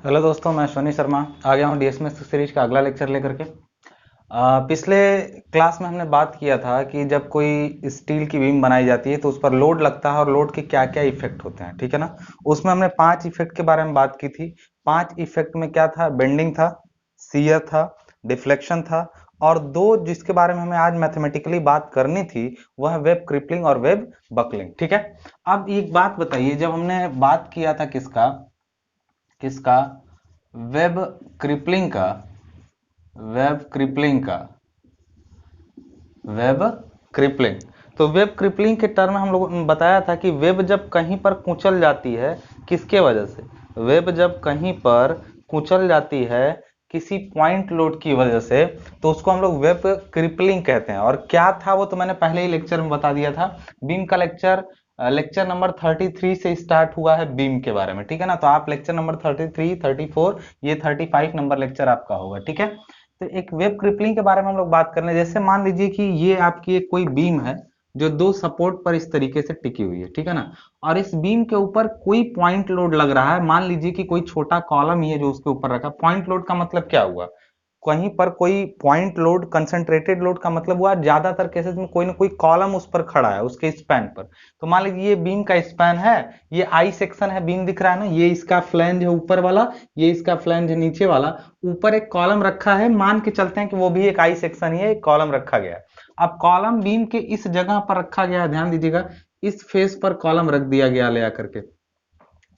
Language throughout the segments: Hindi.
हेलो दोस्तों, मैं शनि शर्मा आ गया हूँ डीएसएमएस सीरीज का अगला लेक्चर लेकर के। पिछले क्लास में हमने बात किया था कि जब कोई स्टील की बीम बनाई जाती है तो उस पर लोड लगता है और लोड के क्या क्या इफेक्ट होते हैं, ठीक है ना। उसमें हमने 5 इफेक्ट के बारे में बात की थी। 5 इफेक्ट में क्या था? बेंडिंग था, शियर था, डिफ्लेक्शन था, और दो जिसके बारे में हमें आज मैथमेटिकली बात करनी थी वह वेब क्रिपलिंग और वेब बकलिंग, ठीक है। अब एक बात बताइए, जब हमने बात किया था किसका किसका वेब क्रिपलिंग का वेब क्रिपलिंग का वेब क्रिपलिंग। तो वेब क्रिपलिंग के टर्म में हम लोगों ने बताया था कि वेब जब कहीं पर कुचल जाती है, किसके वजह से? वेब जब कहीं पर कुचल जाती है किसी पॉइंट लोड की वजह से, तो उसको हम लोग वेब क्रिपलिंग कहते हैं। और क्या था वो तो मैंने पहले ही लेक्चर में बता दिया था। बीम का लेक्चर नंबर 33 से स्टार्ट हुआ है बीम के बारे में, ठीक है ना। तो आप लेक्चर नंबर 33, 34, ये 35 नंबर लेक्चर आपका होगा, ठीक है। तो एक वेब क्रिपलिंग के बारे में हम लोग बात कर रहे हैं। जैसे मान लीजिए कि ये आपकी एक कोई बीम है जो दो सपोर्ट पर इस तरीके से टिकी हुई है, ठीक है ना। और इस बीम के ऊपर कोई पॉइंट लोड लग रहा है। मान लीजिए कि कोई छोटा कॉलम ही है जो उसके ऊपर रखा। पॉइंट लोड का मतलब क्या हुआ? कहीं पर कोई पॉइंट लोड, कंसंट्रेटेड लोड का मतलब हुआ ज्यादातर केसेस में कोई ना कोई कॉलम उस पर खड़ा है उसके स्पैन पर। तो मान लीजिए ये बीम का स्पैन है, ये आई सेक्शन है, बीम दिख रहा है ना, ये इसका फ्लैंज है ऊपर वाला, ये इसका फ्लैंज है नीचे वाला। ऊपर एक कॉलम रखा है, मान के चलते हैं कि वो भी एक आई सेक्शन ही है, एक कॉलम रखा गया है। अब कॉलम बीम के इस जगह पर रखा गया है, ध्यान दीजिएगा, इस फेस पर कॉलम रख दिया गया ले आकर के।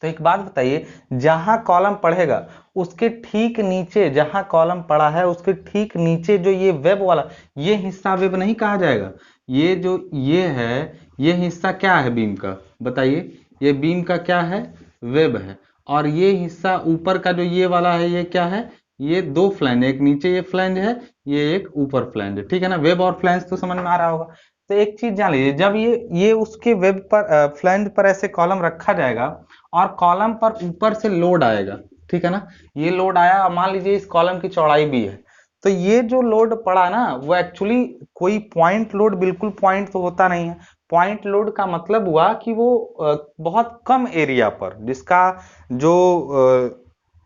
तो एक बात बताइए, जहां कॉलम पढ़ेगा उसके ठीक नीचे, जहां कॉलम पड़ा है उसके ठीक नीचे जो ये वेब वाला, ये हिस्सा वेब नहीं कहा जाएगा। ये जो ये है, ये हिस्सा क्या है बीम का? बताइए, ये बीम का क्या है? वेब है। और ये हिस्सा ऊपर का जो ये वाला है, ये क्या है? ये दो फ्लैंज, एक नीचे ये फ्लैंज है, ये एक ऊपर फ्लैंज है, ठीक है ना। वेब और फ्लैंज तो समझ में आ रहा होगा। तो एक चीज जान लीजिए, जब ये उसके वेब पर, फ्लैंज पर ऐसे कॉलम रखा जाएगा और कॉलम पर ऊपर से लोड आएगा, ठीक है ना। ये लोड आया और मान लीजिए इस कॉलम की चौड़ाई भी है। तो ये जो लोड पड़ा ना, वो एक्चुअली कोई पॉइंट लोड, बिल्कुल पॉइंट तो होता नहीं है। पॉइंट लोड का मतलब हुआ कि वो बहुत कम एरिया पर, जिसका जो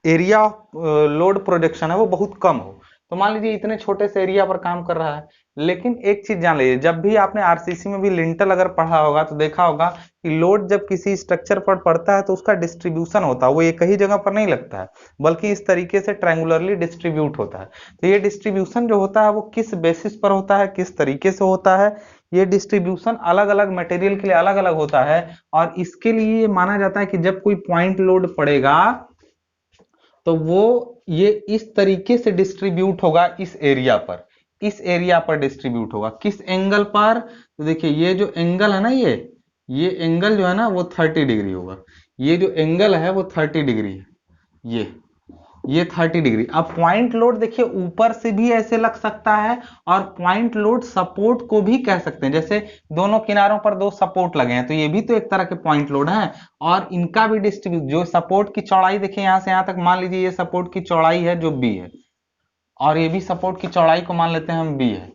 एरिया ऑफ लोड प्रोजेक्शन है वो बहुत कम हो। तो मान लीजिए इतने छोटे से एरिया पर काम कर रहा है। लेकिन एक चीज जान लीजिए, जब भी आपने आरसीसी में भी लिंटल अगर पढ़ा होगा तो देखा होगा कि लोड जब किसी स्ट्रक्चर पर पड़ता है तो उसका डिस्ट्रीब्यूशन होता है, वो एक ही जगह पर नहीं लगता है, बल्कि इस तरीके से ट्रायंगुलरली डिस्ट्रीब्यूट होता है। तो ये डिस्ट्रीब्यूशन जो होता है वो किस बेसिस पर होता है, किस तरीके से होता है? ये डिस्ट्रीब्यूशन अलग अलग मटेरियल के लिए अलग अलग होता है। और इसके लिए माना जाता है कि जब कोई पॉइंट लोड पड़ेगा तो वो ये इस तरीके से डिस्ट्रीब्यूट होगा, इस एरिया पर डिस्ट्रीब्यूट होगा। किस एंगल पर? तो देखिए, ये जो एंगल है ना, ये एंगल जो है ना वो 30 डिग्री होगा। ये जो एंगल है वो 30 डिग्री है। ये ये 30 डिग्री। अब पॉइंट लोड देखिए ऊपर से भी ऐसे लग सकता है, और पॉइंट लोड सपोर्ट को भी कह सकते हैं। जैसे दोनों किनारों पर दो सपोर्ट लगे हैं तो ये भी तो एक तरह के पॉइंट लोड है। और इनका भी डिस्ट्रीब्यूट, जो सपोर्ट की चौड़ाई देखिए यहां से यहां तक, मान लीजिए ये सपोर्ट की चौड़ाई है जो बी है, और ये भी सपोर्ट की चौड़ाई को मान लेते हैं हम बी है।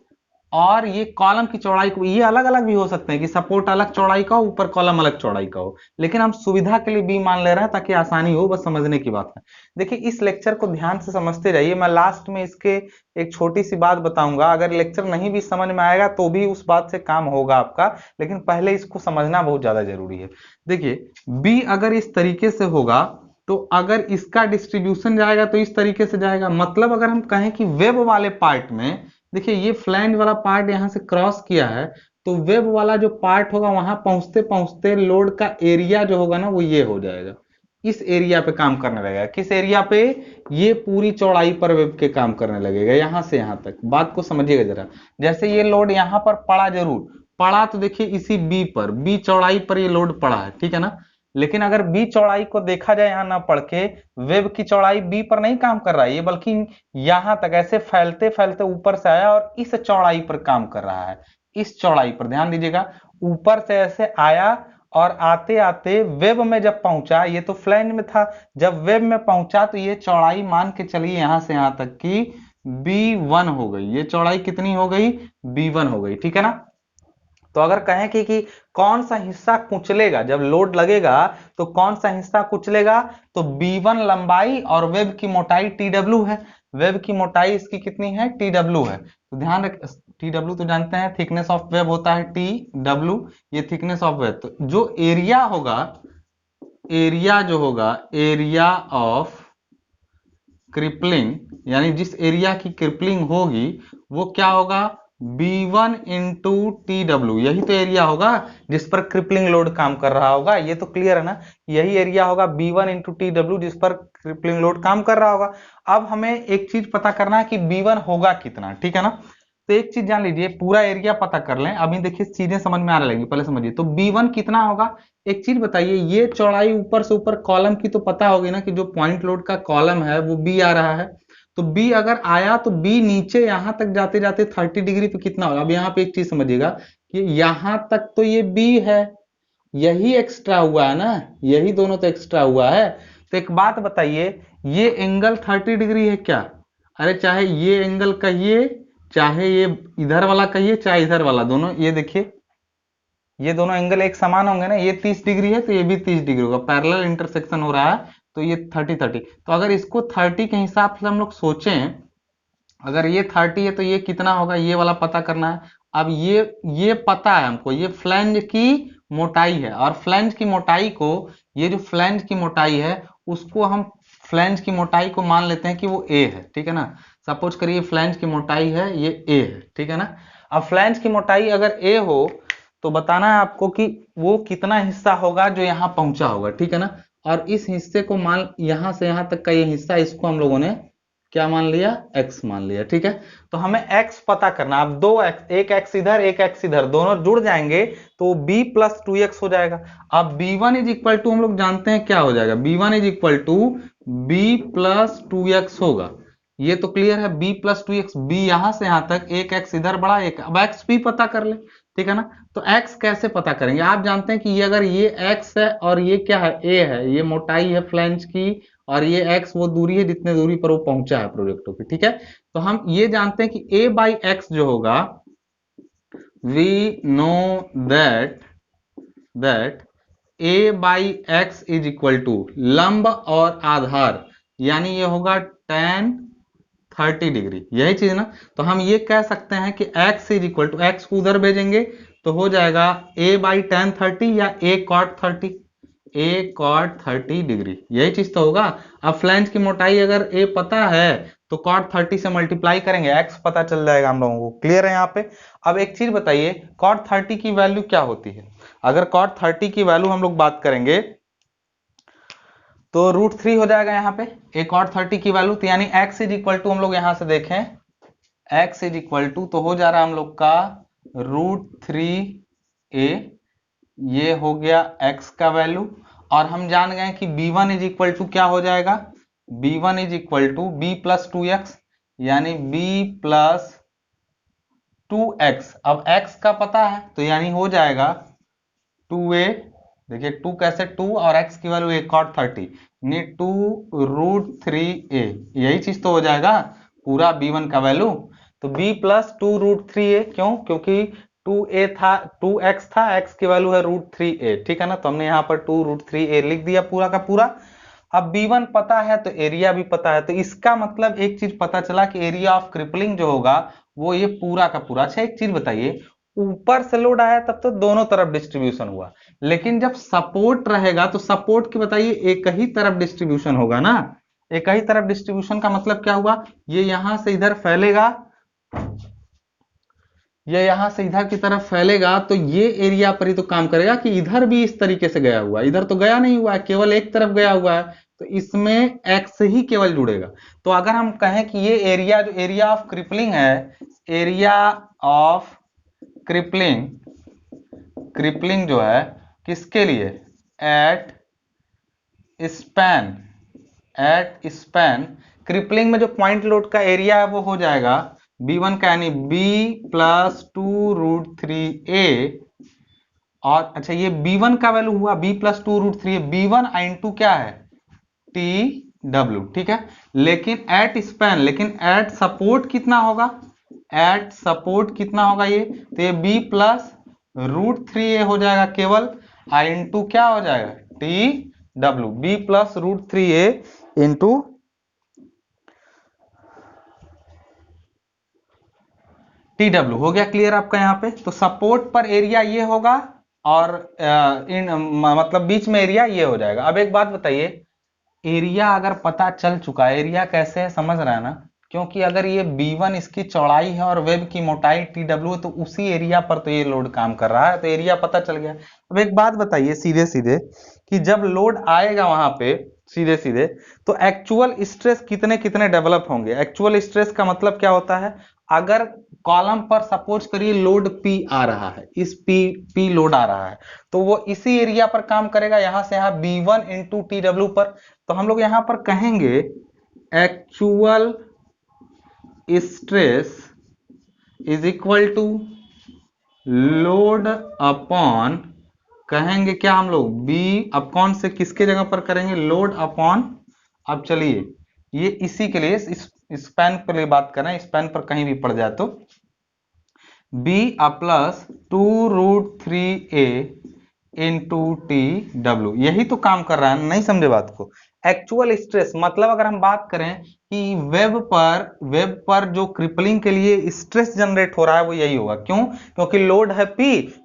और ये कॉलम की चौड़ाई को, ये अलग अलग भी हो सकते हैं कि सपोर्ट अलग चौड़ाई का हो, ऊपर कॉलम अलग चौड़ाई का हो, लेकिन हम सुविधा के लिए बी मान ले रहे हैं ताकि आसानी हो, बस समझने की बात है। देखिए, इस लेक्चर को ध्यान से समझते जाइए। मैं लास्ट में इसके एक छोटी सी बात बताऊंगा। अगर लेक्चर नहीं भी समझ में आएगा तो भी उस बात से काम होगा आपका, लेकिन पहले इसको समझना बहुत ज्यादा जरूरी है। देखिए, बी अगर इस तरीके से होगा तो अगर इसका डिस्ट्रीब्यूशन जाएगा तो इस तरीके से जाएगा। मतलब अगर हम कहें कि वेब वाले पार्ट में, देखिए ये फ्लैंज वाला पार्ट यहां से क्रॉस किया है, तो वेब वाला जो पार्ट होगा वहां पहुंचते पहुंचते लोड का एरिया जो होगा ना वो ये हो जाएगा। इस एरिया पे काम करने लगेगा। किस एरिया पे? ये पूरी चौड़ाई पर वेब के काम करने लगेगा, यहां से यहां तक। बात को समझिएगा जरा। जैसे ये लोड यहां पर पड़ा, जरूर पड़ा, तो देखिए इसी बी पर, बी चौड़ाई पर ये लोड पड़ा है, ठीक है ना। लेकिन अगर बी चौड़ाई को देखा जाए यहां ना पढ़ के, वेब की चौड़ाई बी पर नहीं काम कर रहा है ये, बल्कि यहां तक ऐसे फैलते फैलते ऊपर से आया और इस चौड़ाई पर काम कर रहा है। इस चौड़ाई पर ध्यान दीजिएगा, ऊपर से ऐसे आया और आते आते वेब में जब पहुंचा, ये तो फ्लैंज में था, जब वेब में पहुंचा तो ये चौड़ाई मान के चलिए यहां से यहां तक की B1 हो गई। ये चौड़ाई कितनी हो गई? B1 हो गई, ठीक है ना। तो अगर कहें कि कौन सा हिस्सा कुचलेगा जब लोड लगेगा, तो कौन सा हिस्सा कुचलेगा, तो B1 लंबाई और वेब की मोटाई TW है। वेब की मोटाई इसकी कितनी है, TW है। तो ध्यान रख, TW तो जानते हैं थिकनेस ऑफ वेब होता है TW, ये थिकनेस ऑफ वेब। तो जो एरिया होगा, एरिया जो होगा, एरिया ऑफ क्रिपलिंग, यानी जिस एरिया की क्रिपलिंग होगी वो क्या होगा, B1 इंटू TW। यही तो एरिया होगा जिस पर क्रिपलिंग लोड काम कर रहा होगा, ये तो क्लियर है ना। यही एरिया होगा B1 इंटू TW जिस पर क्रिपलिंग लोड काम कर रहा होगा। अब हमें एक चीज पता करना है कि B1 होगा कितना, ठीक है ना। तो एक चीज जान लीजिए, पूरा एरिया पता कर लें, अभी देखिए चीजें समझ में आने लगेंगी, पहले समझिए। तो B1 कितना होगा, एक चीज बताइए, ये चौड़ाई ऊपर से ऊपर कॉलम की तो पता होगी ना, कि जो पॉइंट लोड का कॉलम है वो B आ रहा है। तो B अगर आया तो B नीचे यहां तक जाते जाते 30 डिग्री पे कितना होगा। अब यहाँ पे एक चीज समझिएगा कि यहां तक तो ये B है, यही एक्स्ट्रा हुआ है ना, यही दोनों तो एक्स्ट्रा हुआ है। तो एक बात बताइए, ये एंगल 30 डिग्री है क्या, अरे चाहे ये एंगल कहिए, चाहे ये इधर वाला कहिए, चाहे इधर वाला, दोनों ये देखिए, ये दोनों एंगल एक समान होंगे ना। ये 30 डिग्री है तो ये भी 30 डिग्री होगा, पैरेलल इंटरसेक्शन हो रहा है, तो ये 30-30। तो अगर इसको 30 के हिसाब से हम लोग सोचें, अगर ये 30 है तो ये कितना होगा, ये वाला पता करना है। अब ये पता है हमको, ये फ्लैंज की मोटाई है, और फ्लैंज की मोटाई को, ये जो फ्लैंज की मोटाई है उसको हम फ्लैंज की मोटाई को मान लेते हैं कि वो A है, ठीक है ना। सपोज करिए फ्लैंज की मोटाई है, ये A है, ठीक है ना। अब फ्लैंज की मोटाई अगर A हो तो बताना है आपको कि वो कितना हिस्सा होगा जो यहाँ पहुंचा होगा, ठीक है ना। और इस हिस्से को मान, यहां से यहां तक का ये हिस्सा, इसको हम लोगों ने क्या मान लिया, x मान लिया, ठीक है। तो हमें x पता करना। अब दो x, एक x इधर एक x इधर, दोनों जुड़ जाएंगे तो b प्लस 2x हो जाएगा। अब b1 इज इक्वल टू हम लोग जानते हैं क्या हो जाएगा, b1 is equal to b plus 2x होगा। ये तो क्लियर है, b प्लस 2x, b यहां से यहां तक, एक x इधर बढ़ा, एक, अब x भी पता कर ले, ठीक है ना। तो x कैसे पता करेंगे, आप जानते हैं कि ये अगर ये x है और ये क्या है, a है, ये मोटाई है फ्लैंज की, और ये x वो दूरी है जितने दूरी पर वो पहुंचा है प्रोजेक्टो पे, ठीक है। तो हम ये जानते हैं कि a बाई एक्स जो होगा, we know that a by X is equal to लंब और आधार, यानी ये होगा tan 30 डिग्री, यही चीज ना। तो हम ये कह सकते हैं कि x is equal to, X को उधर भेजेंगे तो हो जाएगा a बाई tan 30 या a cot 30, a cot 30 degree, यही चीज तो होगा। अब फ्लैंज की मोटाई अगर a पता है तो cot 30 से मल्टीप्लाई करेंगे, x पता चल जाएगा हम लोगों को, क्लियर है यहाँ पे। अब एक चीज बताइए, cot 30 की वैल्यू क्या होती है। अगर cot 30 की वैल्यू हम लोग बात करेंगे तो √3 हो जाएगा यहाँ पे, a cot 30 की वैल्यू, तो यानी x इज इक्वल टू, हम लोग यहां से देखें x इज इक्वल टू, तो हो जा रहा है हम लोग का √3a, ये हो गया x का वैल्यू। और हम जान गए कि b1 इज इक्वल टू क्या हो जाएगा, b1 is equal to b plus 2x, यानी b प्लस 2x। अब x का पता है तो यानी हो जाएगा 2a, देखिए 2 कैसे 2, और x की वैल्यू a cot 30, यानी 2√3a, यही चीज तो हो जाएगा पूरा b1 का वैल्यू। तो b प्लस 2√3a, क्यों, क्योंकि 2a था, 2x था, x की वैल्यू है √3a, ठीक है ना। तो हमने यहाँ पर 2√3a लिख दिया पूरा का पूरा। अब b1 पता है तो एरिया भी पता है, तो इसका मतलब एक चीज पता चला कि एरिया ऑफ क्रिपलिंग जो होगा वो ये पूरा का पूरा। अच्छा एक चीज बताइए, ऊपर से लोड आया तब तो दोनों तरफ डिस्ट्रीब्यूशन हुआ, लेकिन जब सपोर्ट रहेगा तो सपोर्ट की बताइए एक ही तरफ डिस्ट्रीब्यूशन होगा ना। एक ही तरफ डिस्ट्रीब्यूशन का मतलब क्या हुआ, ये यहां से इधर फैलेगा, ये यहां से इधर की तरफ फैलेगा, तो ये एरिया पर ही तो काम करेगा कि इधर भी इस तरीके से गया हुआ है, इधर तो गया नहीं हुआ है, केवल एक तरफ गया हुआ है, तो इसमें x ही केवल जुड़ेगा। तो अगर हम कहें कि ये एरिया, जो एरिया ऑफ क्रिपलिंग है, एरिया ऑफ क्रिपलिंग, क्रिपलिंग जो है किसके लिए, at span, at span, crippling में जो पॉइंट लोड का एरिया है वो हो जाएगा b1 का, यानी b प्लस 2√3a। और अच्छा ये b1 का वैल्यू हुआ b plus 2√3a, b1 into क्या है TW, ठीक है। लेकिन एट स्पैन, लेकिन एट सपोर्ट कितना होगा, एट सपोर्ट कितना होगा ये, तो ये b प्लस √3a हो जाएगा केवल, आई इंटू क्या हो जाएगा T W, B plus √3a into T W. हो गया क्लियर आपका यहाँ पे? तो सपोर्ट पर एरिया ये होगा और मतलब बीच में एरिया ये हो जाएगा। अब एक बात बताइए, एरिया अगर पता चल चुका है, एरिया कैसे है समझ रहा है ना? क्योंकि अगर ये B1 इसकी चौड़ाई है और वेब की मोटाई TW है, तो उसी एरिया पर तो ये लोड काम कर रहा है, तो एरिया पता चल गया। अब एक बात बताइए सीधे सीधे कि जब लोड आएगा वहां पे सीधे सीधे, तो एक्चुअल स्ट्रेस कितने कितने डेवलप होंगे? एक्चुअल स्ट्रेस का मतलब क्या होता है? अगर कॉलम पर सपोज करिए लोड P आ रहा है, इस P लोड आ रहा है, तो वो इसी एरिया पर काम करेगा, यहां से यहां B1 इंटू TW पर। तो हम लोग यहां पर कहेंगे actual stress is equal to load upon, कहेंगे क्या हम लोग, बी अपॉन से किसके जगह पर करेंगे, लोड अपॉन। अब चलिए ये इसी के लिए स्पैन पर लिए बात कर रहे हैं, स्पैन पर कहीं भी पड़ जाए तो B plus 2√3a into T W, यही तो काम कर रहा है, नहीं समझे बात को? एक्चुअल स्ट्रेस मतलब अगर हम बात करें कि वेब पर जो क्रिपलिंग के लिए स्ट्रेस जनरेट हो रहा है वो यही होगा। क्यों? क्योंकि लोड है P,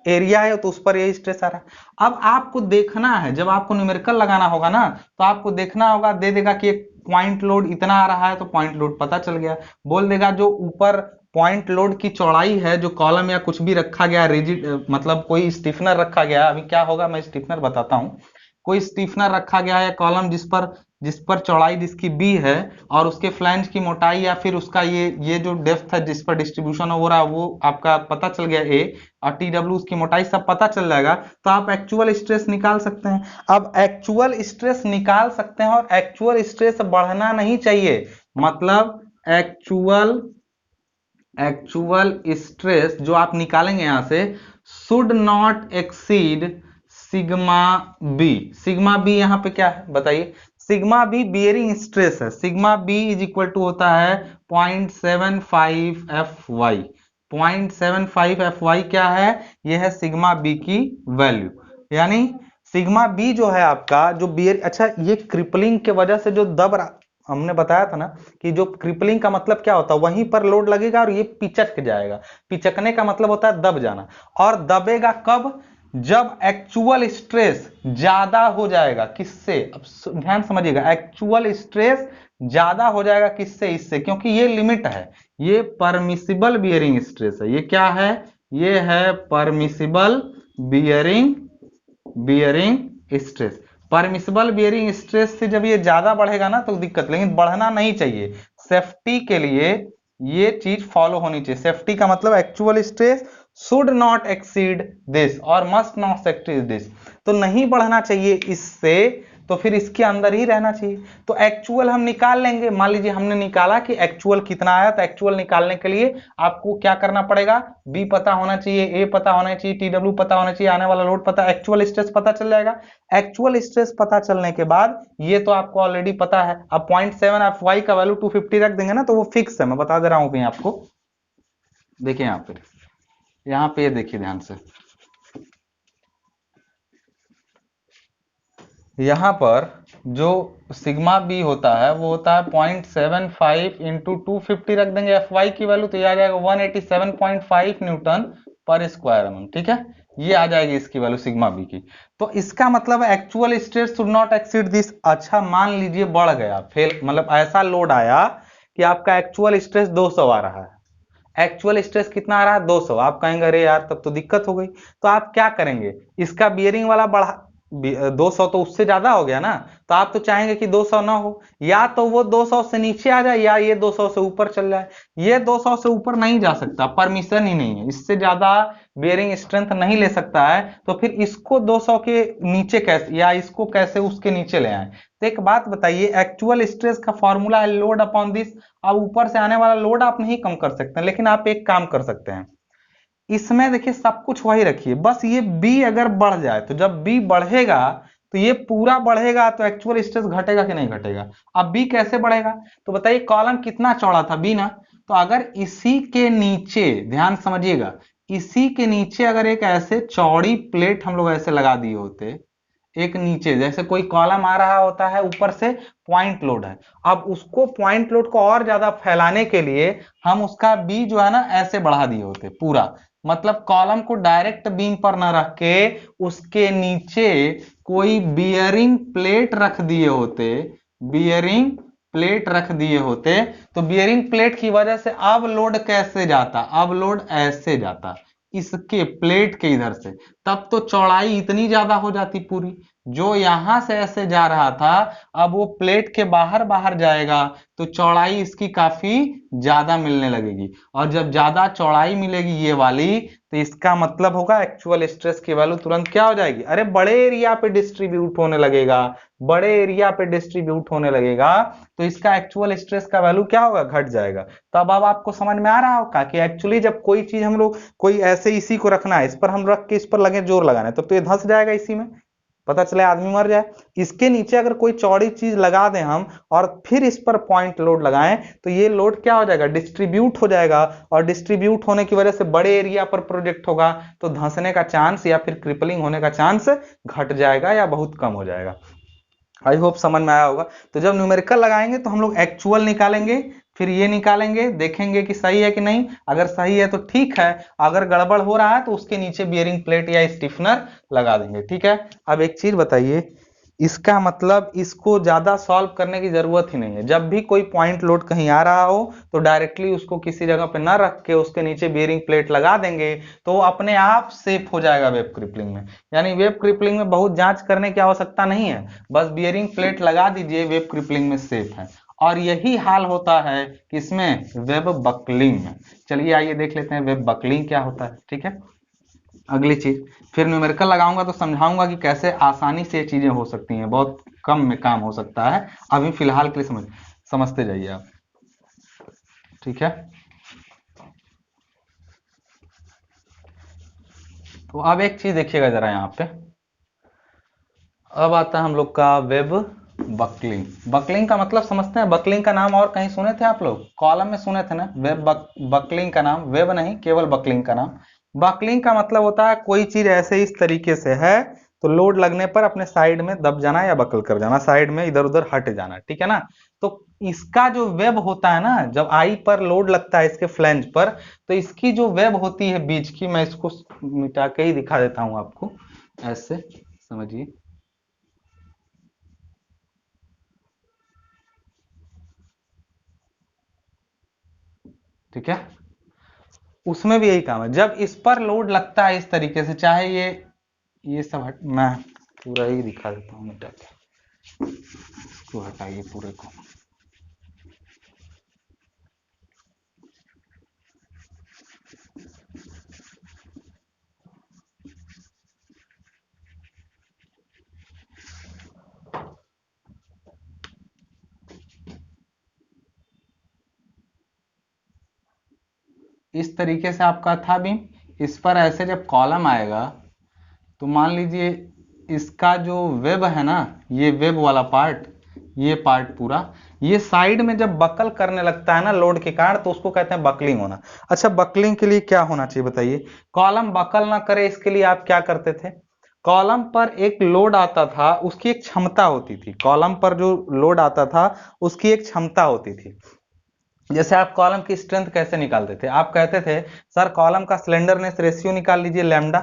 एरिया है, तो उस पर यही स्ट्रेस आ रहा है। अब आपको देखना है, जब आपको न्यूमेरिकल लगाना होगा ना, तो आपको देखना होगा, दे देगा कि एक पॉइंट लोड इतना आ रहा है, तो पॉइंट लोड पता चल गया। बोल देगा जो ऊपर पॉइंट लोड की चौड़ाई है, जो कॉलम या कुछ भी रखा गया रिजिड, मतलब कोई स्टिफनर रखा गया, अभी क्या होगा मैं स्टिफनर बताता हूं। कोई स्टिफनर रखा गया है कॉलम जिस पर चौड़ाई जिसकी बी है, और उसके फ्लैंज की मोटाई या फिर उसका ये जो डेप्थ है जिस पर डिस्ट्रीब्यूशन हो रहा है वो आपका पता चल गया ए, और टी डब्ल्यू उसकी मोटाई सब पता चल जाएगा, तो आप एक्चुअल स्ट्रेस निकाल सकते हैं। अब एक्चुअल स्ट्रेस निकाल सकते हैं और एक्चुअल स्ट्रेस बढ़ना नहीं चाहिए, मतलब एक्चुअल स्ट्रेस जो आप निकालेंगे यहां से should not exceed sigma B. Sigma B यहां पे क्या है बताइए? सिग्मा बी बियरिंग स्ट्रेस है। Sigma B is equal to होता है 0.75 FY। 0.75 FY क्या है? यह है सिग्मा बी की वैल्यू। यानी सिग्मा बी जो है आपका जो बियर, अच्छा ये क्रिपलिंग के वजह से जो दब रहा, हमने बताया था ना कि जो क्रिपलिंग का मतलब क्या होता है, वहीं पर लोड लगेगा और ये पिचक जाएगा। पिचकने का मतलब होता है दब जाना। और दबेगा कब? जब एक्चुअल स्ट्रेस ज्यादा हो जाएगा। किससे? अब ध्यान समझिएगा, एक्चुअल स्ट्रेस ज्यादा हो जाएगा किससे? इससे, क्योंकि ये लिमिट है, ये परमिसिबल बियरिंग स्ट्रेस है। ये क्या है? ये है permissible bearing stress. Permissible bearing stress से जब ये ज्यादा बढ़ेगा ना तो दिक्कत, लेकिन बढ़ना नहीं चाहिए। सेफ्टी के लिए ये चीज फॉलो होनी चाहिए। सेफ्टी का मतलब actual stress should not exceed this और मस्ट नॉट एक्सीड दिस, तो नहीं बढ़ना चाहिए इससे, तो फिर इसके अंदर ही रहना चाहिए। तो एक्चुअल हम निकाल लेंगे। मान लीजिए हमने निकाला कि एक्चुअल कितना आया, तो एक्चुअल निकालने के लिए आपको क्या करना पड़ेगा? बी पता होना चाहिए, ए पता होना चाहिए, टी डब्ल्यू पता होना चाहिए, आने वाला लोड पता, एक्चुअल स्ट्रेस पता चल जाएगा। एक्चुअल स्ट्रेस पता चलने के बाद ये तो आपको ऑलरेडी पता है। अब 0.7 FY का वैल्यू 250 रख देंगे ना, तो वो फिक्स है, मैं बता दे रहा हूं आपको। देखिए यहाँ पे ये देखिए ध्यान से, यहाँ पर जो सिग्मा बी होता है वो होता है 0.75 इंटू 250 रख देंगे FY की वैल्यू, तो ये आ जाएगा 187.5 न्यूटन पर स्क्वायर mm। ठीक है, ये आ जाएगी इसकी वैल्यू सिग्मा बी की। तो इसका मतलब actual stress should not exceed this. अच्छा मान लीजिए बढ़ गया, फेल मतलब ऐसा लोड आया कि आपका एक्चुअल स्ट्रेस 200 आ रहा है। एक्चुअल स्ट्रेस कितना आ रहा है? 200। आप कहेंगे अरे यार तब तो दिक्कत हो गई, तो आप क्या करेंगे? इसका बियरिंग वाला बढ़ा, 200 तो उससे ज्यादा हो गया ना, तो आप तो चाहेंगे कि 200 ना हो, या तो वो 200 से नीचे आ जाए या ये 200 से ऊपर चल जाए। ये 200 से ऊपर नहीं जा सकता, परमिशन ही नहीं है, इससे ज्यादा बेयरिंग स्ट्रेंथ नहीं ले सकता है। तो फिर इसको 200 के नीचे कैसे, या इसको कैसे उसके नीचे ले आए? तो एक बात बताइए, एक्चुअल स्ट्रेस का फॉर्मूला है लोड अपॉन दिस। अब ऊपर से आने वाला लोड आप नहीं कम कर सकते, लेकिन आप एक काम कर सकते हैं, इसमें देखिए सब कुछ वही रखिए, बस ये बी अगर बढ़ जाए, तो जब बी बढ़ेगा तो ये पूरा बढ़ेगा, तो एक्चुअल स्ट्रेस घटेगा कि नहीं घटेगा? अब बी कैसे बढ़ेगा? तो बताइए कॉलम कितना चौड़ा था? बी ना। तो अगर इसी के नीचे, ध्यान समझिएगा, इसी के नीचे अगर एक ऐसे चौड़ी प्लेट हम लोग ऐसे लगा दिए होते, एक नीचे जैसे कोई कॉलम आ रहा होता है, ऊपर से पॉइंट लोड है, अब उसको पॉइंट लोड को और ज्यादा फैलाने के लिए हम उसका बी जो है ना ऐसे बढ़ा दिए होते पूरा, मतलब कॉलम को डायरेक्ट बीम पर ना रख के उसके नीचे कोई बियरिंग प्लेट रख दिए होते, बियरिंग प्लेट रख दिए होते, तो बियरिंग प्लेट की वजह से अब लोड कैसे जाता, अब लोड ऐसे जाता इसके प्लेट के इधर से, तब तो चौड़ाई इतनी ज्यादा हो जाती पूरी, जो यहां से ऐसे जा रहा था अब वो प्लेट के बाहर बाहर जाएगा, तो चौड़ाई इसकी काफी ज्यादा मिलने लगेगी, और जब ज्यादा चौड़ाई मिलेगी ये वाली, तो इसका मतलब होगा एक्चुअल स्ट्रेस की वैल्यू तुरंत क्या हो जाएगी, अरे बड़े एरिया पे डिस्ट्रीब्यूट होने लगेगा, बड़े एरिया पे डिस्ट्रीब्यूट होने लगेगा, तो इसका एक्चुअल स्ट्रेस का वैल्यू क्या होगा, घट जाएगा। तो अब आपको समझ में आ रहा होगा कि एक्चुअली जब कोई चीज हम लोग कोई ऐसे इसी को रखना है, इस पर हम रख के इस पर लगे जोर लगाना है, तब तो ये धंस जाएगा, इसी में पता चले आदमी मर जाए। इसके नीचे अगर कोई चौड़ी चीज लगा दें हम और फिर इस पर पॉइंट लोड लगाएं, तो ये लोड क्या हो जाएगा, डिस्ट्रीब्यूट हो जाएगा, और डिस्ट्रीब्यूट होने की वजह से बड़े एरिया पर प्रोजेक्ट होगा, तो धंसने का चांस या फिर क्रिपलिंग होने का चांस घट जाएगा या बहुत कम हो जाएगा। आई होप समझ में आया होगा। तो जब न्यूमेरिकल लगाएंगे तो हम लोग एक्चुअल निकालेंगे, फिर ये निकालेंगे, देखेंगे कि सही है कि नहीं, अगर सही है तो ठीक है, अगर गड़बड़ हो रहा है तो उसके नीचे बियरिंग प्लेट या स्टिफनर लगा देंगे, ठीक है। अब एक चीज बताइए, इसका मतलब इसको ज्यादा सॉल्व करने की जरूरत ही नहीं है, जब भी कोई पॉइंट लोड कहीं आ रहा हो तो डायरेक्टली उसको किसी जगह पे ना रख के उसके नीचे बियरिंग प्लेट लगा देंगे, तो वो अपने आप सेफ हो जाएगा वेब क्रिपलिंग में। यानी वेब क्रिपलिंग में बहुत जांच करने की आवश्यकता नहीं है, बस बियरिंग प्लेट लगा दीजिए, वेब क्रिपलिंग में सेफ है। और यही हाल होता है किसमें, वेब बकलिंग में। चलिए आइए देख लेते हैं वेब बकलिंग क्या होता है, ठीक है। अगली चीज, फिर न्यूमेरिकल लगाऊंगा तो समझाऊंगा कि कैसे आसानी से ये चीजें हो सकती हैं, बहुत कम में काम हो सकता है, अभी फिलहाल के लिए समझते जाइए आप, ठीक है। तो अब एक चीज देखिएगा जरा यहाँ पे, अब आता है हम लोग का वेब बकलिंग। बकलिंग का मतलब समझते हैं, बकलिंग का नाम और कहीं सुने थे आप लोग, कॉलम में सुने थे ना, वेब बकलिंग का नाम, वेब नहीं केवल बकलिंग का नाम। बकलिंग का मतलब होता है कोई चीज ऐसे इस तरीके से है तो लोड लगने पर अपने साइड में दब जाना या बकल कर जाना, साइड में इधर उधर हट जाना, ठीक है ना। तो इसका जो वेब होता है ना, जब आई पर लोड लगता है इसके फ्लैंज पर, तो इसकी जो वेब होती है बीच की, मैं इसको मिटा के ही दिखा देता हूं आपको, ऐसे समझिए, ठीक है। उसमें भी यही काम है, जब इस पर लोड लगता है इस तरीके से, चाहे ये सब मैं पूरा ही दिखा देता हूँ मिटा के, इसको हटाइए पूरे को। इस तरीके से आपका था बीम, इस पर ऐसे जब कॉलम आएगा तो मान लीजिए इसका जो वेब है ना, ये वेब वाला पार्ट, ये पार्ट पूरा, ये साइड में जब बकल करने लगता है ना लोड के कारण, तो उसको कहते हैं बकलिंग होना। अच्छा, बकलिंग के लिए क्या होना चाहिए बताइए, कॉलम बकल ना करे इसके लिए आप क्या करते थे, कॉलम पर एक लोड आता था, उसकी एक क्षमता होती थी, कॉलम पर जो लोड आता था उसकी एक क्षमता होती थी। जैसे आप कॉलम की स्ट्रेंथ कैसे निकालते थे, आप कहते थे सर कॉलम का स्लेंडरनेस रेशियो निकाल लीजिए लैम्डा,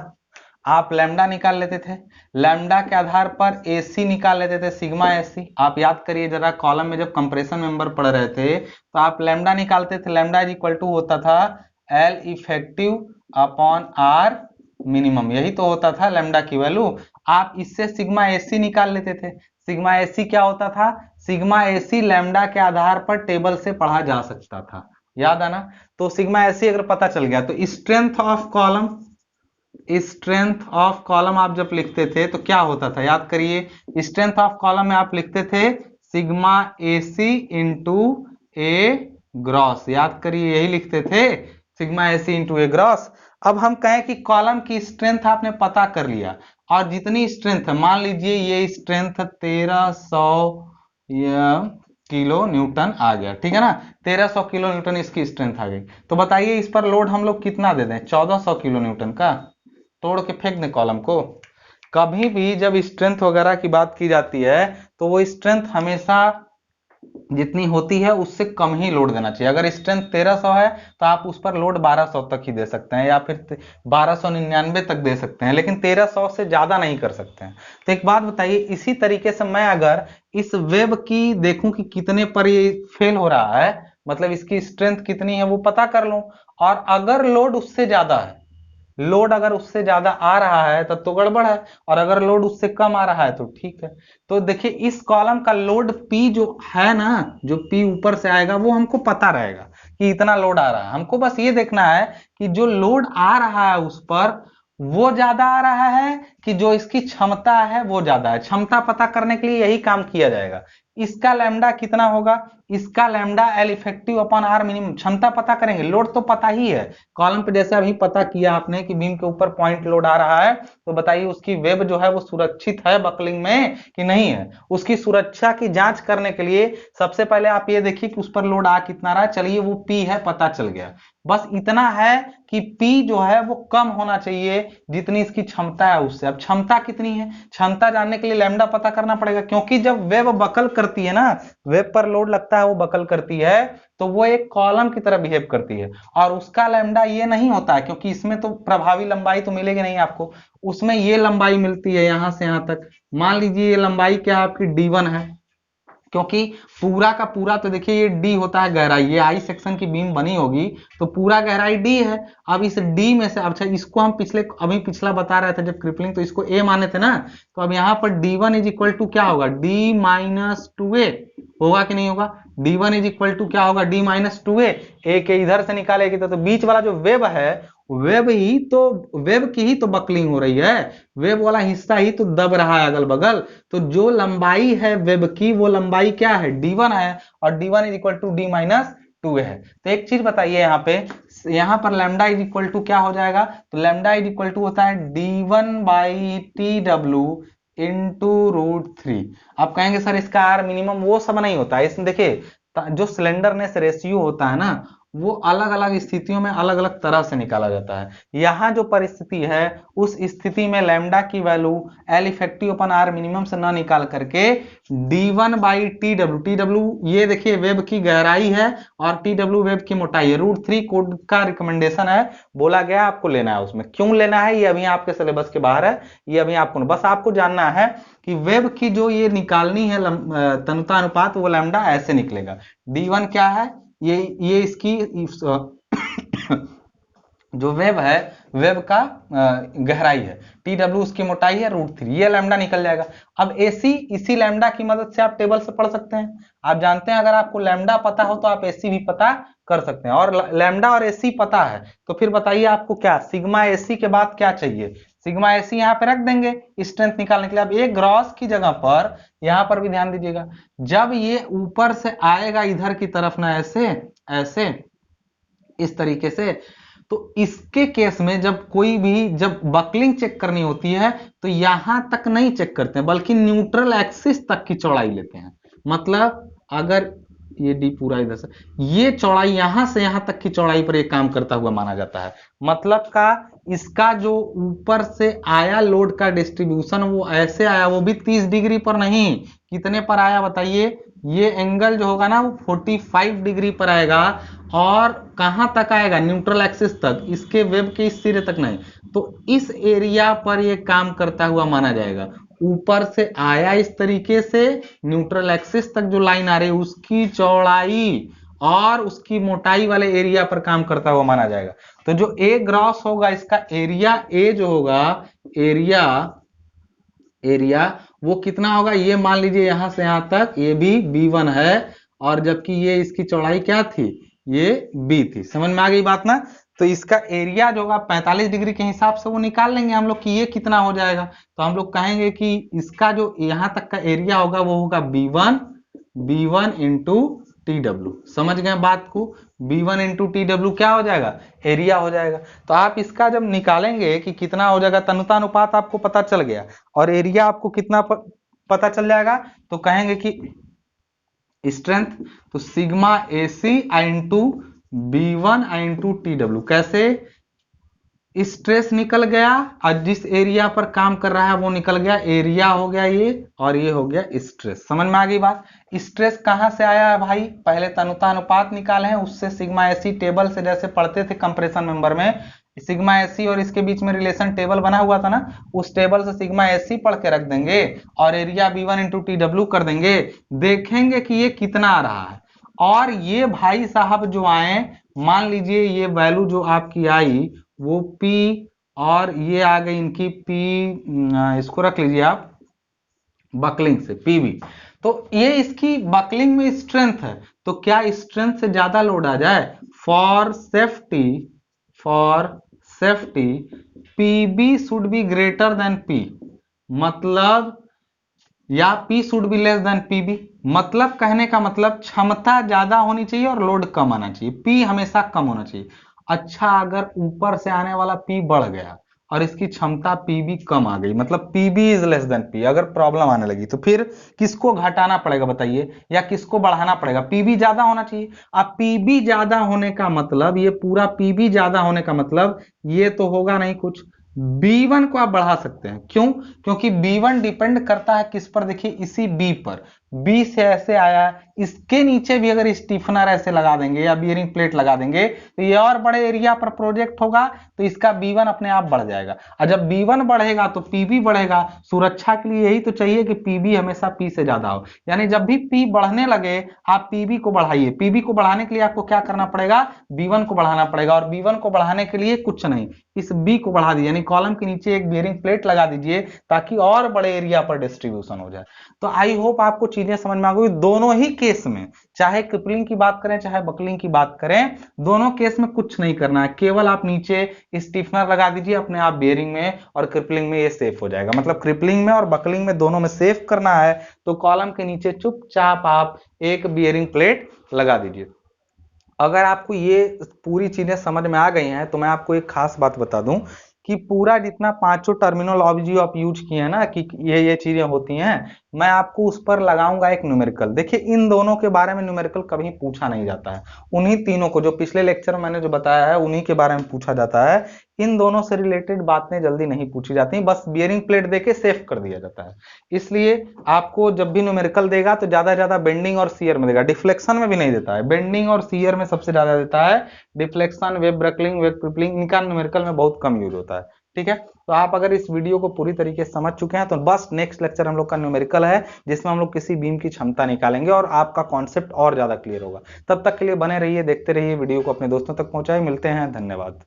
आप लैम्डा निकाल लेते थे, लैम्डा के आधार पर एसी निकाल लेते थे, सिग्मा एसी। आप याद करिए जरा, कॉलम में जब कंप्रेशन मेंबर पढ़ रहे थे तो आप लैम्डा निकालते थे, लैम्डा इज इक्वल टू होता था L effective upon R minimum, यही तो होता था लैम्डा की वैल्यू। आप इससे सिग्मा एसी निकाल लेते थे, सिग्मा एसी क्या होता था, सिग्मा एसी लैम्डा के आधार पर टेबल से पढ़ा जा सकता था, याद आना। तो सिग्मा एसी अगर पता चल गया तो strength of column, strength of column आप जब लिखते थे तो क्या होता था, याद करिए, स्ट्रेंथ ऑफ कॉलम में आप लिखते थे सिग्मा एसी इंटू ए ग्रॉस, याद करिए यही लिखते थे, सिग्मा एसी इंटू ए ग्रॉस। अब हम कहें कि कॉलम की स्ट्रेंथ आपने पता कर लिया, और जितनी स्ट्रेंथ है, मान लीजिए ये स्ट्रेंथ 1300 या किलो न्यूटन आ गया, ठीक है ना। 1300 किलो न्यूटन इसकी स्ट्रेंथ आ गई। तो बताइए इस पर लोड हम लोग कितना दे दें, 1400 किलो न्यूटन का। तोड़ के फेंक दें कॉलम को। कभी भी जब स्ट्रेंथ वगैरह की बात की जाती है तो वो स्ट्रेंथ हमेशा जितनी होती है उससे कम ही लोड देना चाहिए। अगर स्ट्रेंथ 1300 है तो आप उस पर लोड 1200 तक ही दे सकते हैं, या फिर 1299 तक दे सकते हैं, लेकिन 1300 से ज्यादा नहीं कर सकते हैं। तो एक बात बताइए, इसी तरीके से मैं अगर इस वेब की देखूं कि कितने पर ये फेल हो रहा है, मतलब इसकी स्ट्रेंथ कितनी है वो पता कर लूं, और अगर लोड उससे ज्यादा है, लोड अगर उससे ज्यादा आ रहा है तब तो गड़बड़ है, और अगर लोड उससे कम आ रहा है तो ठीक है। तो देखिए इस कॉलम का लोड P जो है ना, जो P ऊपर से आएगा वो हमको पता रहेगा कि इतना लोड आ रहा है। हमको बस ये देखना है कि जो लोड आ रहा है उस पर वो ज्यादा आ रहा है कि जो इसकी क्षमता है वो ज्यादा है। क्षमता पता करने के लिए यही काम किया जाएगा। इसका लैम्डा कितना होगा, इसका lambda L effective upon R minimum, क्षमता पता करेंगे, लोड तो पता ही है। कॉलम पे जैसे अभी पता किया आपने कि बीम के ऊपर पॉइंट लोड आ रहा है, तो बताइए उसकी वेब जो है वो सुरक्षित है बकलिंग में कि नहीं है। उसकी सुरक्षा की जांच करने के लिए सबसे पहले आप ये देखिए कि उस पर लोड आ कितना रहा है। चलिए वो P है, पता चल गया। बस इतना है कि P जो है वो कम होना चाहिए जितनी इसकी क्षमता है उससे। अब क्षमता कितनी है, क्षमता जानने के लिए लैम्डा पता करना पड़ेगा, क्योंकि जब वेब बकल करती है ना, वेब पर लोड लगता है, वो बकल करती है, तो वो एक कॉलम की तरह बिहेव करती है। और उसका लैम्डा ये नहीं होता है, क्योंकि इसमें तो प्रभावी लंबाई तो मिलेगी नहीं आपको, उसमें ये लंबाई मिलती है यहां से यहां तक। मान लीजिए ये लंबाई क्या आपकी D1 है, क्योंकि पूरा का पूरा तो देखिए ये डी होता है गहराई, ये आई सेक्शन की बीम बनी होगी तो पूरा गहराई डी है। अब इस डी में से, अच्छा इसको हम पिछला बता रहे थे जब क्रिपलिंग, तो इसको ए माने थे ना, तो अब यहाँ पर D1 इज इक्वल टू क्या होगा, D-2a होगा कि नहीं होगा। D1 इज इक्वल टू क्या होगा, D-2a। ए के इधर से निकालेगी तो बीच वाला जो वेब है, वेब की ही तो बकलिंग हो रही है, वेब वाला हिस्सा ही तो दब रहा है अगल बगल। तो जो लंबाई है वेब की वो लंबाई क्या है, D1 है, और D1 is equal to D-2a है। तो एक चीज बताइए यहाँ पे, यहाँ पर लैम्डा इज इक्वल टू क्या हो जाएगा, तो लैम्डा इज इक्वल टू होता है D1/TW इंटू √3। आप कहेंगे सर इसका आर मिनिमम वो सब नहीं होता है, इसमें देखिए जो सिलेंडरनेस रेशियो होता है ना, वो अलग अलग स्थितियों में अलग अलग तरह से निकाला जाता है। यहाँ जो परिस्थिति है उस स्थिति में लैम्डा की value L effective upon R minimum से ना निकाल करके D1/TW, TW ये देखिए वेब की गहराई है और TW वेब की मोटाई है, √3 कोड का रिकमेंडेशन है, बोला गया आपको लेना है। उसमें क्यों लेना है ये अभी आपके सिलेबस के बाहर है, ये अभी आपको बस आपको जानना है कि वेब की जो ये निकालनी है तनुता अनुपात, वो लैम्डा ऐसे निकलेगा। D1 क्या है, ये इसकी जो वेब है, वेब का गहराई है, TW उसकी मोटाई है √3, ये लैम्डा निकल जाएगा। अब AC इसी लैम्डा की मदद से आप टेबल से पढ़ सकते हैं। आप जानते हैं अगर आपको लैम्डा पता हो तो आप AC भी पता कर सकते हैं, और लैम्डा और AC पता है तो फिर बताइए आपको क्या सिग्मा AC के बाद क्या चाहिए, सिग्मा AC यहाँ पे रख देंगे स्ट्रेंथ निकालने के लिए। अब एक ग्रॉस की जगह पर यहाँ पर भी ध्यान दीजिएगा, जब ये ऊपर से आएगा इधर की तरफ ना, ऐसे ऐसे इस तरीके से, तो इसके केस में जब कोई भी जब बकलिंग चेक करनी होती है तो यहां तक नहीं चेक करते हैं, बल्कि न्यूट्रल एक्सिस तक की चौड़ाई लेते हैं। मतलब अगर ये डी पूरा इधर से, ये चौड़ाई यहां से यहां तक की चौड़ाई पर ये काम करता हुआ माना जाता है। मतलब का इसका जो ऊपर से आया लोड का डिस्ट्रीब्यूशन वो ऐसे आया, वो भी 30 डिग्री पर नहीं, कितने पर आया बताइए, ये एंगल जो होगा ना वो 45 डिग्री पर आएगा, और कहां तक आएगा, न्यूट्रल एक्सिस तक, इसके वेब के इस सिरे तक नहीं। तो इस एरिया पर ये काम करता हुआ माना जाएगा। ऊपर से आया इस तरीके से, न्यूट्रल एक्सिस तक जो लाइन आ रही है उसकी चौड़ाई और उसकी मोटाई वाले एरिया पर काम करता हुआ माना जाएगा। तो जो ए ग्रॉस होगा इसका एरिया, ए जो होगा एरिया, एरिया वो कितना होगा, ये मान लीजिए यहां से यहां तक ये भी B1 है, और जबकि ये इसकी चौड़ाई क्या थी, ये B थी। समझ में आ गई बात ना। तो इसका एरिया जो होगा 45 डिग्री के हिसाब से वो निकाल लेंगे हम लोग कि ये कितना हो जाएगा। तो हम लोग कहेंगे कि इसका जो यहां तक का एरिया होगा वो होगा B1 इंटू TW। समझ गए बात को, B1 इंटू TW क्या हो जाएगा, एरिया हो जाएगा। तो आप इसका जब निकालेंगे कि कितना हो जाएगा, तनुता अनुपात आपको पता चल गया और एरिया आपको कितना पता चल जाएगा, तो कहेंगे कि स्ट्रेंथ, तो sigma AC into B1 into TW। कैसे? स्ट्रेस निकल गया और जिस एरिया पर काम कर रहा है वो निकल गया, एरिया हो गया ये, और ये हो गया स्ट्रेस। समझ में आ गई बात? स्ट्रेस कहां से आया है भाई? पहले तनुता अनुपात निकाले हैं, उससे सिग्मा AC टेबल से जैसे पढ़ते थे कंप्रेशन मेंबर में, सिग्मा AC और इसके बीच में रिलेशन टेबल बना हुआ था ना, उस टेबल से सिग्मा AC पढ़ के रख देंगे और एरिया B1 इंटू TW कर देंगे, देखेंगे कि ये कितना आ रहा है। और ये भाई साहब जो आए, मान लीजिए ये वैल्यू जो आपकी आई वो P, और ये आ गई इनकी P, इसको रख लीजिए आप बकलिंग से PB। तो ये इसकी बकलिंग में स्ट्रेंथ है, तो क्या स्ट्रेंथ से ज्यादा लोड आ जाए? For safety PB should be greater than P, मतलब या P should be less than PB। मतलब कहने का मतलब क्षमता ज्यादा होनी चाहिए और लोड कम आना चाहिए, P हमेशा कम होना चाहिए। अच्छा, अगर ऊपर से आने वाला P बढ़ गया और इसकी क्षमता PB कम आ गई, मतलब PB is less than P, अगर प्रॉब्लम आने लगी तो फिर किसको घटाना पड़ेगा बताइए, या किसको बढ़ाना पड़ेगा? PB ज्यादा होना चाहिए। अब PB ज्यादा होने का मतलब, ये पूरा PB ज्यादा होने का मतलब ये तो होगा नहीं कुछ, B1 को आप बढ़ा सकते हैं। क्यों? क्योंकि B1 डिपेंड करता है किस पर? देखिए इसी B पर, B से ऐसे आया, इसके नीचे भी अगर स्टीफनर ऐसे लगा देंगे या बियरिंग प्लेट लगा देंगे तो ये और बड़े एरिया पर प्रोजेक्ट होगा, तो इसका B1 अपने आप बढ़ जाएगा, और जब B1 बढ़ेगा तो PB बढ़ेगा। सुरक्षा के लिए यही तो चाहिए कि PB हमेशा P से ज्यादा हो, यानी जब भी P बढ़ने लगे आप PB को बढ़ाइए। PB को बढ़ाने के लिए आपको क्या करना पड़ेगा? B1 को बढ़ाना पड़ेगा, और B1 को बढ़ाने के लिए कुछ नहीं, इस B को बढ़ा दीजिए, यानी कॉलम के नीचे एक बियरिंग प्लेट लगा दीजिए ताकि और बड़े एरिया पर डिस्ट्रीब्यूशन हो जाए। तो आई होप आपको चीजें समझ में आ गई। दोनों ही केस में, चाहे क्रिपलिंग की बात करें चाहे बकलिंग की बात करें, दोनों केस में कुछ नहीं करना है, केवल आप नीचे स्टीफनर लगा दीजिए अपने आप बियरिंग में, और क्रिपलिंग में ये सेफ हो जाएगा। मतलब क्रिपलिंग में और बकलिंग में दोनों में सेफ करना है तो कॉलम के नीचे चुपचाप आप एक बियरिंग प्लेट लगा दीजिए। अगर आपको ये पूरी चीजें समझ में आ गई हैं तो मैं आपको एक खास बात बता दूं कि पूरा जितना पांचों टर्मिनोलॉजी आप यूज किए हैं ना कि ये चीजें होती हैं, मैं आपको उस पर लगाऊंगा एक न्यूमेरिकल। देखिए इन दोनों के बारे में न्यूमेरिकल कभी पूछा नहीं जाता है, उन्हीं तीनों को जो पिछले लेक्चर में मैंने जो बताया है उन्हीं के बारे में पूछा जाता है। इन दोनों से रिलेटेड बातें जल्दी नहीं पूछी जाती, बस बियरिंग प्लेट देके सेफ कर दिया जाता है। इसलिए आपको जब भी न्यूमेरिकल देगा तो ज्यादा बेंडिंग और शियर में देगा, डिफ्लेक्शन में भी नहीं देता है। बेंडिंग और शियर में सबसे ज्यादा देता है, डिफ्लेक्शन, वेब ब्रकलिंग, वेब क्रिपलिंग इनका न्यूमेरिकल में बहुत कम यूज होता है। ठीक है, तो आप अगर इस वीडियो को पूरी तरीके से समझ चुके हैं तो बस नेक्स्ट लेक्चर हम लोग का न्यूमेरिकल है, जिसमें हम लोग किसी बीम की क्षमता निकालेंगे और आपका कॉन्सेप्ट और ज्यादा क्लियर होगा। तब तक के लिए बने रहिए, देखते रहिए वीडियो को, अपने दोस्तों तक पहुंचाए। मिलते हैं, धन्यवाद।